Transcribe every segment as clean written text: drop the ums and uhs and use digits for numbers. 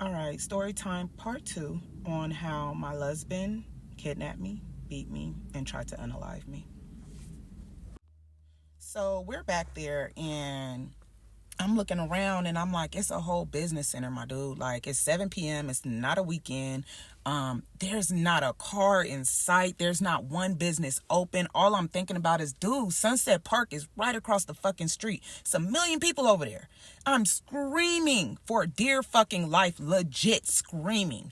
All right, story time part 2 on how my husband kidnapped me, beat me, and tried to unalive me. So we're back there and I'm looking around and I'm like, it's a whole business center, my dude. Like, it's 7 p.m. It's not a weekend. There's not a car in sight. There's not one business open. All I'm thinking about is, dude, Sunset Park is right across the fucking street. It's a million people over there. I'm screaming for dear fucking life, legit screaming.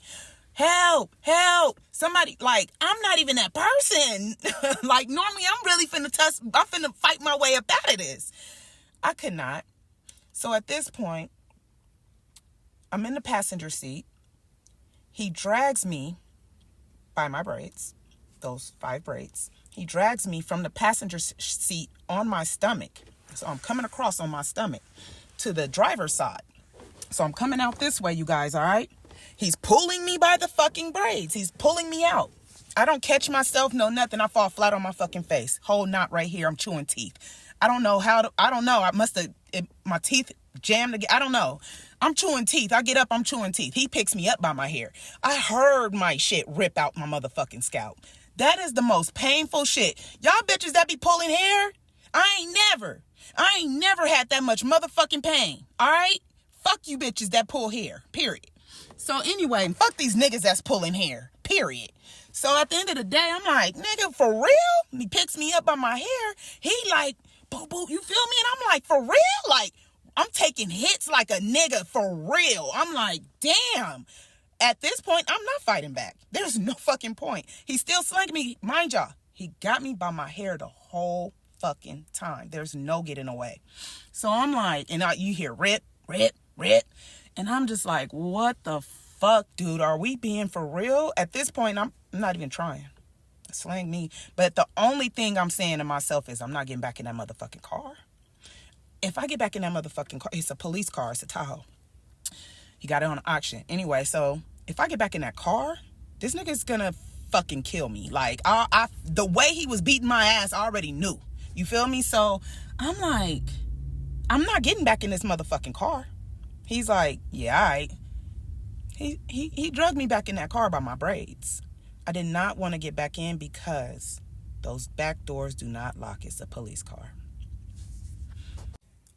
Help, help, somebody. Like, I'm not even that person. Like, normally I'm finna fight my way up out of this. I could not. So at this point, I'm in the passenger seat. He drags me by my braids, those 5 braids. He drags me from the passenger seat on my stomach. So I'm coming across on my stomach to the driver's side. So I'm coming out this way, you guys, all right? He's pulling me by the fucking braids. He's pulling me out. I don't catch myself, no nothing. I fall flat on my fucking face. Whole knot right here. I'm chewing teeth. I don't know. I must have, my teeth jammed together. I don't know. I'm chewing teeth. I get up, I'm chewing teeth. He picks me up by my hair. I heard my shit rip out my motherfucking scalp. That is the most painful shit. Y'all bitches that be pulling hair, I ain't never had that much motherfucking pain. All right? Fuck you bitches that pull hair. Period. So anyway, fuck these niggas that's pulling hair. Period. So at the end of the day, I'm like, nigga, for real? And he picks me up by my hair. He like, boo boo, you feel me? And I'm like, for real? Like, I'm taking hits like a nigga for real. I'm like, damn. At this point, I'm not fighting back. There's no fucking point. He's still slanging me. Mind y'all, he got me by my hair the whole fucking time. There's no getting away. So I'm like, and you hear rip, rip, rip. And I'm just like, what the fuck, dude? Are we being for real? At this point, I'm not even trying. Slang me. But the only thing I'm saying to myself is I'm not getting back in that motherfucking car. If I get back in that motherfucking car, it's a police car. It's a Tahoe. He got it on auction. Anyway, so if I get back in that car, this nigga's gonna fucking kill me. Like, the way he was beating my ass, I already knew. You feel me? So I'm like, I'm not getting back in this motherfucking car. He's like, yeah, all right. He drugged me back in that car by my braids. I did not want to get back in because those back doors do not lock. It's a police car.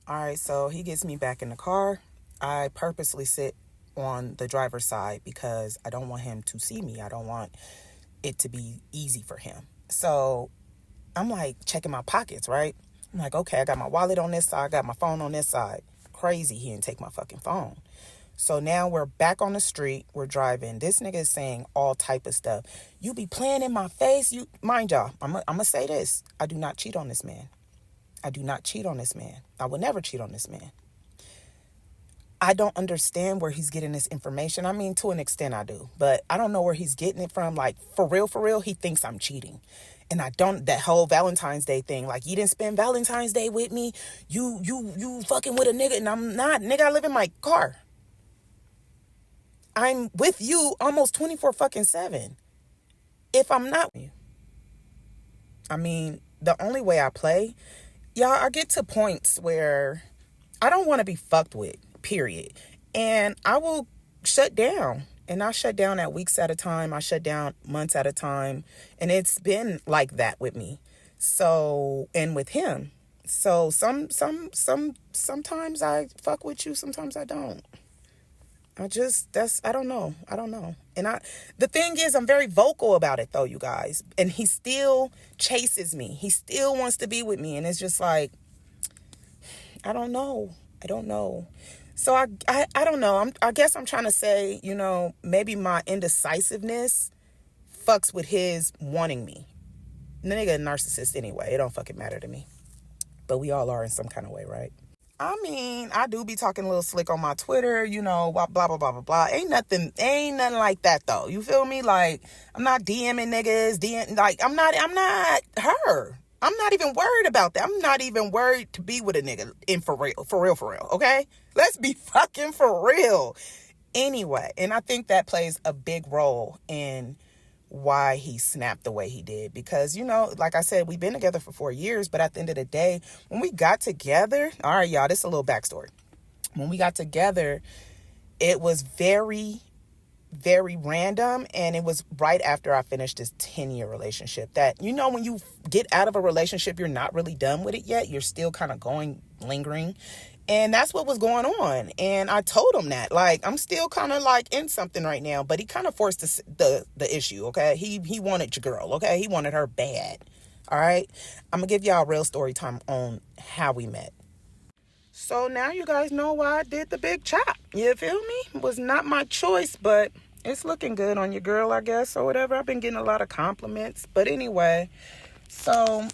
All right, so he gets me back in the car. I purposely sit on the driver's side because I don't want him to see me. I don't want it to be easy for him. So I'm like checking my pockets, right? I'm like, okay, I got my wallet on this side. I got my phone on this side. Crazy, he didn't take my fucking phone. So now we're back on the street. We're driving. This nigga is saying all type of stuff. You be playing in my face. You mind y'all. I'm gonna say this. I do not cheat on this man. I do not cheat on this man. I will never cheat on this man. I don't understand where he's getting this information. I mean, to an extent I do, but I don't know where he's getting it from. Like, for real, he thinks I'm cheating. And I don't, that whole Valentine's Day thing, like, you didn't spend Valentine's Day with me. You fucking with a nigga, and I'm not. Nigga, I live in my car. I'm with you almost 24/7. If I'm not with you. I mean, the only way I play, y'all, I get to points where I don't want to be fucked with, period. And I will shut down. And I shut down at weeks at a time. I shut down months at a time. And it's been like that with me. So, and with him. So sometimes I fuck with you, sometimes I don't. I don't know. And the thing is, I'm very vocal about it though, you guys. And he still chases me. He still wants to be with me. And it's just like, I don't know. So I don't know. I guess I'm trying to say, maybe my indecisiveness fucks with his wanting me. The nigga a narcissist anyway. It don't fucking matter to me. But we all are in some kind of way, right? I mean, I do be talking a little slick on my Twitter, blah, blah, blah, blah, blah, blah. Ain't nothing like that, though. You feel me? Like, I'm not DMing niggas, like, I'm not her. I'm not even worried about that. I'm not even worried to be with a nigga for real, okay? Let's be fucking for real. Anyway, and I think that plays a big role in why he snapped the way he did. Because, like I said, we've been together for 4 years, but at the end of the day, when we got together, all right, y'all, this is a little backstory. When we got together, it was very, very random, and it was right after I finished this 10-year relationship that, you know, when you get out of a relationship, you're not really done with it yet. You're still kind of lingering. And that's what was going on. And I told him that, like, I'm still kind of like in something right now, but he kind of forced the issue. Okay. He wanted your girl. Okay. He wanted her bad. All right. I'm gonna give y'all a real story time on how we met. So now you guys know why I did the big chop. You feel me? It was not my choice, but it's looking good on your girl, I guess, or whatever. I've been getting a lot of compliments. But anyway, so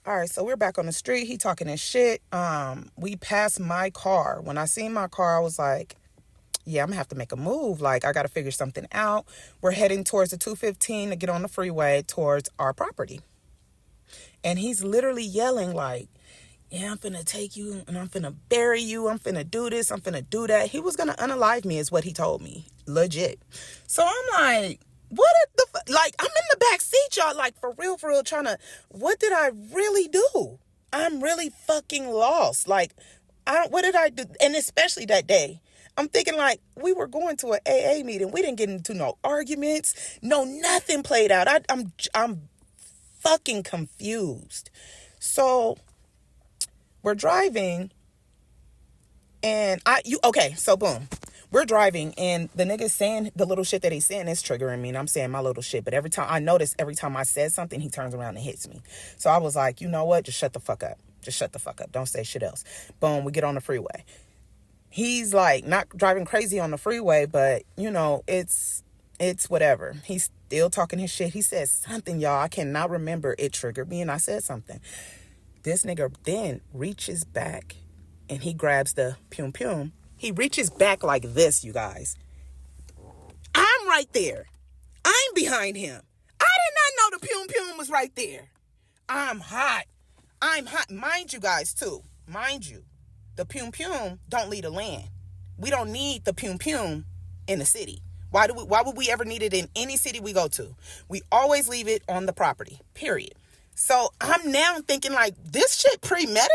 all right, so we're back on the street. He talking his shit. We passed my car. When I seen my car, I was like, yeah, I'm gonna have to make a move. Like, I gotta figure something out. We're heading towards the 215 to get on the freeway towards our property. And he's literally yelling like, yeah, I'm finna take you and I'm finna bury you. I'm finna do this. I'm finna do that. He was gonna unalive me is what he told me. Legit. So I'm like, what the like, I'm in the back seat, y'all, like, for real, trying to, what did I really do? I'm really fucking lost. Like, what did I do? And especially that day, I'm thinking like, we were going to an AA meeting. We didn't get into no arguments. No, nothing played out. I'm fucking confused. So we're driving and okay, so boom. We're driving and the nigga's saying the little shit that he's saying is triggering me, and I'm saying my little shit. But every time I said something, he turns around and hits me. So I was like, you know what? Just shut the fuck up. Just shut the fuck up. Don't say shit else. Boom, we get on the freeway. He's like not driving crazy on the freeway, but you know, it's whatever. He's still talking his shit. He says something, y'all. I cannot remember. It triggered me and I said something. This nigga then reaches back and he grabs the pum pum. He reaches back like this, you guys. I'm right there. I'm behind him. I did not know the pum pum was right there. I'm hot. Mind you guys, too. Mind you, the pum pum don't lead a land. We don't need the pum pum in the city. Why would we ever need it in any city we go to? We always leave it on the property, period. So I'm now thinking like, this shit premeditated?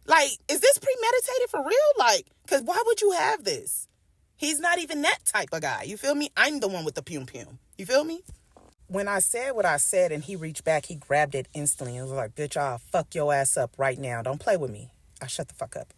Like, is this premeditated for real? Like, because why would you have this? He's not even that type of guy. You feel me? I'm the one with the pum pum. You feel me? When I said what I said and he reached back, he grabbed it instantly and was like, bitch, I'll fuck your ass up right now. Don't play with me. I shut the fuck up.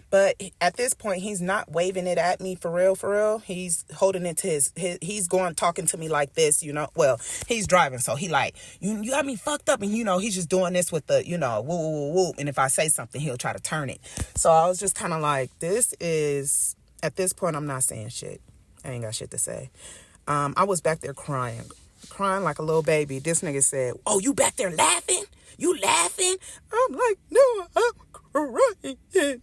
But at this point, he's not waving it at me for real. He's holding it to he's going talking to me like this, you know. Well, he's driving, so he like, you got me fucked up. And, you know, he's just doing this with the, you know, woo, woo, woo. And if I say something, he'll try to turn it. So I was just kind of like, at this point, I'm not saying shit. I ain't got shit to say. I was back there crying like a little baby. This nigga said, oh, you back there laughing? You laughing? I'm like, no, I'm crying.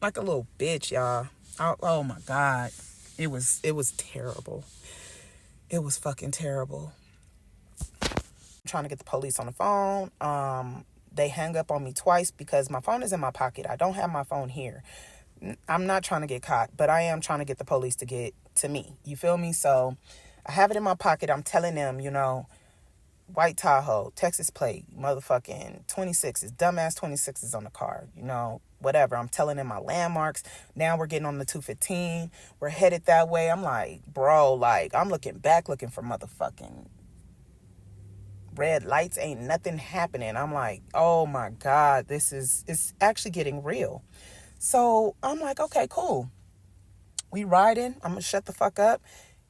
Like a little bitch, y'all. Oh my God. It was terrible. It was fucking terrible. I'm trying to get the police on the phone. They hung up on me twice because my phone is in my pocket. I don't have my phone here. I'm not trying to get caught, but I am trying to get the police to get to me. You feel me? So I have it in my pocket. I'm telling them, you know, white Tahoe, Texas plate, motherfucking 26s, dumbass 26s on the car, you know, whatever. I'm telling them my landmarks. Now we're getting on the 215. We're headed that way. I'm like, bro, like, I'm looking back looking for motherfucking red lights. Ain't nothing happening. I'm like, oh my God, it's actually getting real. So I'm like, okay, cool. We riding. I'm going to shut the fuck up.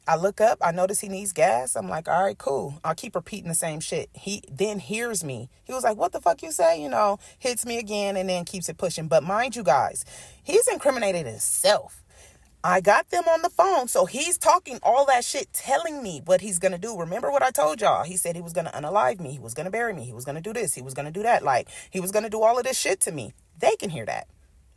I look up. I notice he needs gas. I'm like, all right, cool. I'll keep repeating the same shit. He then hears me. He was like, what the fuck you say? You know, hits me again and then keeps it pushing. But mind you guys, he's incriminated himself. I got them on the phone. So he's talking all that shit, telling me what he's going to do. Remember what I told y'all? He said he was going to unalive me. He was going to bury me. He was going to do this. He was going to do that. Like, he was going to do all of this shit to me. They can hear that.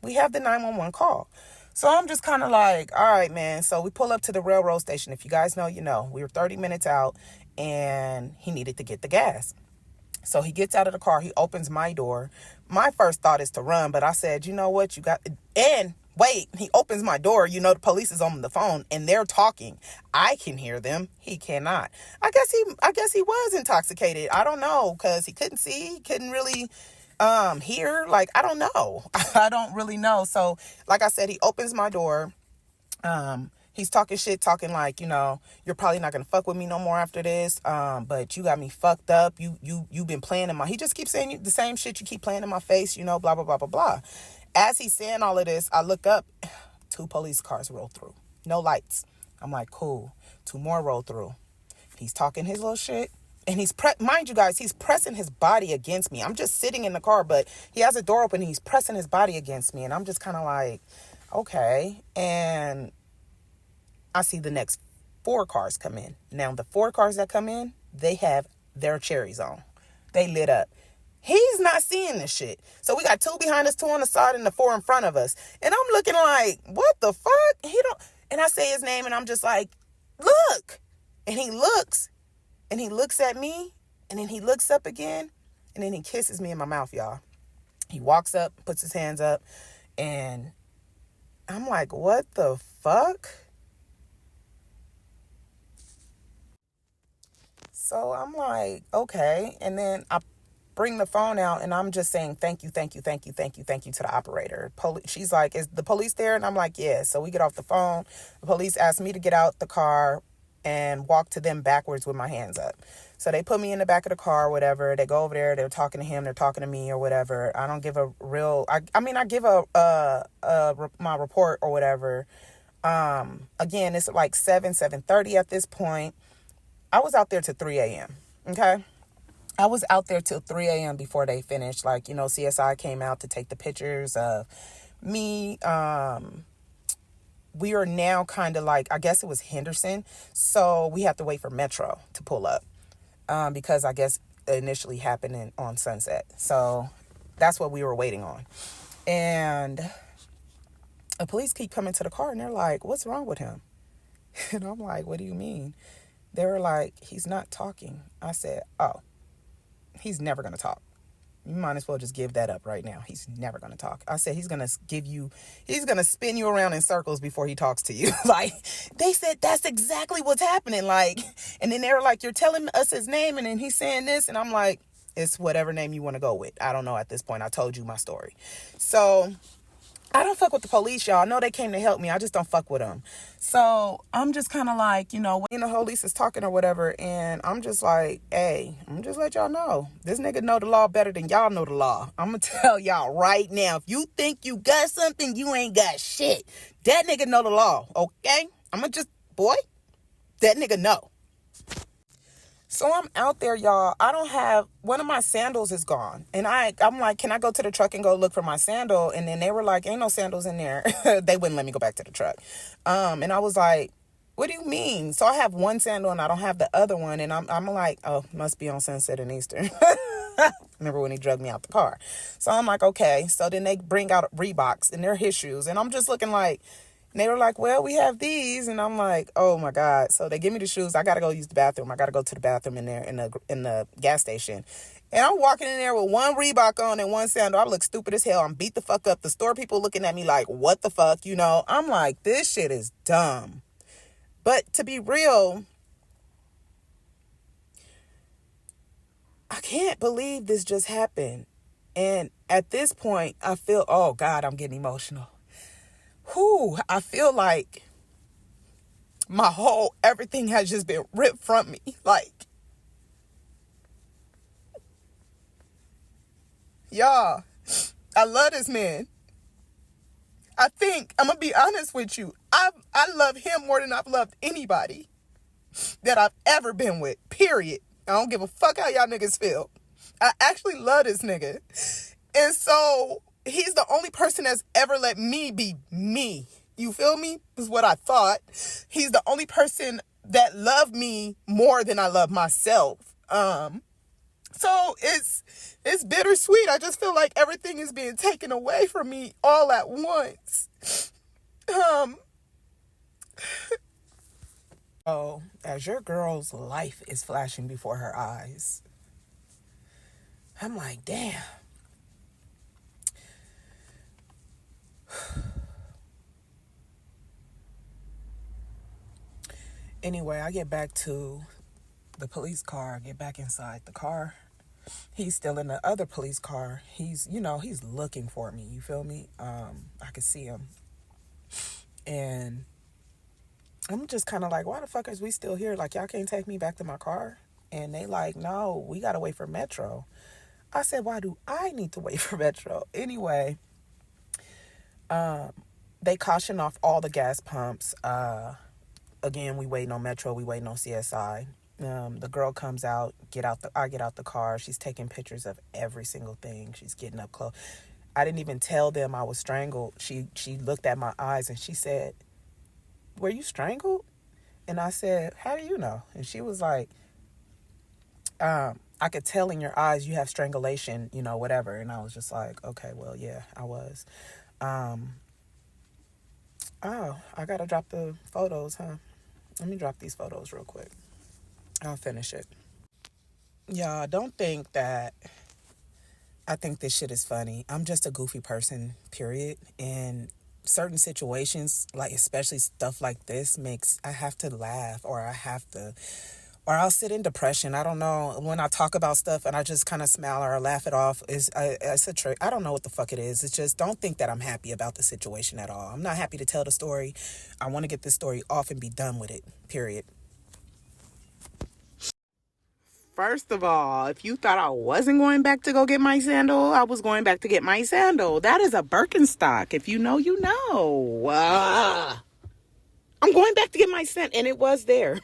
We have the 911 call. So I'm just kind of like, all right, man. So we pull up to the railroad station. If you guys know, you know. We were 30 minutes out and he needed to get the gas. So he gets out of the car. He opens my door. My first thought is to run, but I said, you know what? And wait, he opens my door. You know, the police is on the phone and they're talking. I can hear them. He cannot. I guess he was intoxicated. I don't know, because he couldn't see. He couldn't really Here, like, I don't know. I don't really know. So, like I said, he opens my door. He's talking shit, talking like, you're probably not gonna fuck with me no more after this. But you got me fucked up. You've been playing in my. He just keeps saying the same shit. You keep playing in my face. Blah blah blah blah blah. As he's saying all of this, I look up. 2 police cars roll through. No lights. I'm like, cool. 2 more roll through. He's talking his little shit. And mind you guys, he's pressing his body against me. I'm just sitting in the car, but he has a door open and he's pressing his body against me. And I'm just kind of like, okay. And I see the next 4 cars come in. Now, the 4 cars that come in, they have their cherries on. They lit up. He's not seeing this shit. So we got 2 behind us, 2 on the side, and the 4 in front of us. And I'm looking like, what the fuck? And I say his name, and I'm just like, look. And he looks at me, and then he looks up again, and then he kisses me in my mouth, y'all. He walks up, puts his hands up, and I'm like, what the fuck? So I'm like, okay. And then I bring the phone out and I'm just saying, thank you, thank you, thank you, thank you, thank you to the operator. She's like, is the police there? And I'm like, yeah. So we get off the phone. The police asked me to get out the car and walk to them backwards with my hands up. So they put me in the back of the car, whatever. They go over there. They're talking to him. They're talking to me or whatever. I don't give a real, I give my report or whatever. Again, it's like 7:30 at this point. I was out there till 3 a.m. Okay. I was out there till 3 a.m. before they finished. Like, CSI came out to take the pictures of me. We are now kind of like, I guess it was Henderson. So we have to wait for Metro to pull up. Because I guess it initially happened on Sunset. So that's what we were waiting on. And the police keep coming to the car and they're like, what's wrong with him? And I'm like, what do you mean? They were like, he's not talking. I said, oh, he's never going to talk. You might as well just give that up right now. He's never going to talk. I said, he's going to spin you around in circles before he talks to you. Like, they said, that's exactly what's happening. Like, and then they were like, you're telling us his name. And then he's saying this. And I'm like, it's whatever name you want to go with. I don't know at this point. I told you my story. So I don't fuck with the police, y'all. I know they came to help me. I just don't fuck with them. So I'm just kind of like, when the police is talking or whatever, and I'm just like, hey, I'm just let y'all know. This nigga know the law better than y'all know the law. I'm going to tell y'all right now. If you think you got something, you ain't got shit. That nigga know the law, okay? That nigga know. So I'm out there, y'all. One of my sandals is gone. And I'm like, can I go to the truck and go look for my sandal? And then they were like, ain't no sandals in there. They wouldn't let me go back to the truck. And I was like, what do you mean? So I have one sandal and I don't have the other one. And I'm like, oh, must be on Sunset and Eastern. Remember when he drugged me out the car? So I'm like, okay. So then they bring out Reeboks and they're his shoes. And I'm just looking like, and they were like, well, we have these. And I'm like, oh my God. So they give me the shoes. I got to go use the bathroom. I got to go to the bathroom in there in the gas station. And I'm walking in there with one Reebok on and one sandal. I look stupid as hell. I'm beat the fuck up. The store people looking at me like, what the fuck? I'm like, this shit is dumb. But to be real, I can't believe this just happened. And at this point, I feel, oh God, I'm getting emotional. I feel like everything has just been ripped from me. Like, y'all, I love this man. I think, I'm going to be honest with you, I love him more than I've loved anybody that I've ever been with, period. I don't give a fuck how y'all niggas feel. I actually love this nigga. And so he's the only person that's ever let me be me. You feel me? Is what I thought. He's the only person that loved me more than I love myself. So it's bittersweet. I just feel like everything is being taken away from me all at once. Oh, as your girl's life is flashing before her eyes, I'm like, damn. Anyway, I get back to the police car, get back inside the car. He's still in the other police car. He's, he's looking for me. You feel me? I could see him. And I'm just kind of like, why the fuck is we still here? Like, y'all can't take me back to my car? And they like, no, we got to wait for Metro. I said, why do I need to wait for Metro? Anyway, they caution off all the gas pumps. Again, we waiting on Metro. We waiting on CSI. The girl comes out, I get out the car. She's taking pictures of every single thing. She's getting up close. I didn't even tell them I was strangled. She looked at my eyes and she said, were you strangled? And I said, how do you know? And she was like, I could tell in your eyes you have strangulation, whatever. And I was just like, okay, well, yeah, I was. I gotta drop the photos, huh? Let me drop these photos real quick. I'll finish it. Y'all, don't think that I think this shit is funny. I'm just a goofy person, period. And certain situations, like especially stuff like this, I have to laugh, or I'll sit in depression. I don't know, when I talk about stuff and I just kind of smile or laugh it off. It's a trick. I don't know what the fuck it is. It's just, don't think that I'm happy about the situation at all. I'm not happy to tell the story. I want to get this story off and be done with it, period. First of all, if you thought I wasn't going back to go get my sandal, I was going back to get my sandal. That is a Birkenstock. If you know, you know. I'm going back to get my sandal, and it was there.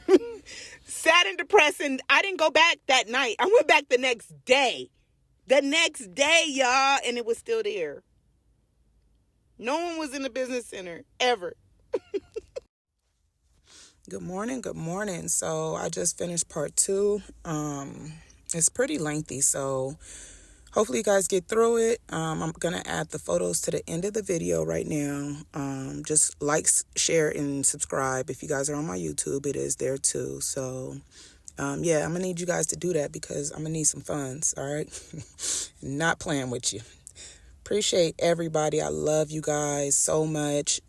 Sad and depressed, and I didn't go back that night. I went back the next day. The next day, y'all, and it was still there. No one was in the business center, ever. Good morning, good morning. So I just finished part 2. It's pretty lengthy, so hopefully you guys get through it. I'm going to add the photos to the end of the video right now. Just like, share, and subscribe. If you guys are on my YouTube, it is there too. So, yeah, I'm going to need you guys to do that because I'm going to need some funds, all right? Not playing with you. Appreciate everybody. I love you guys so much.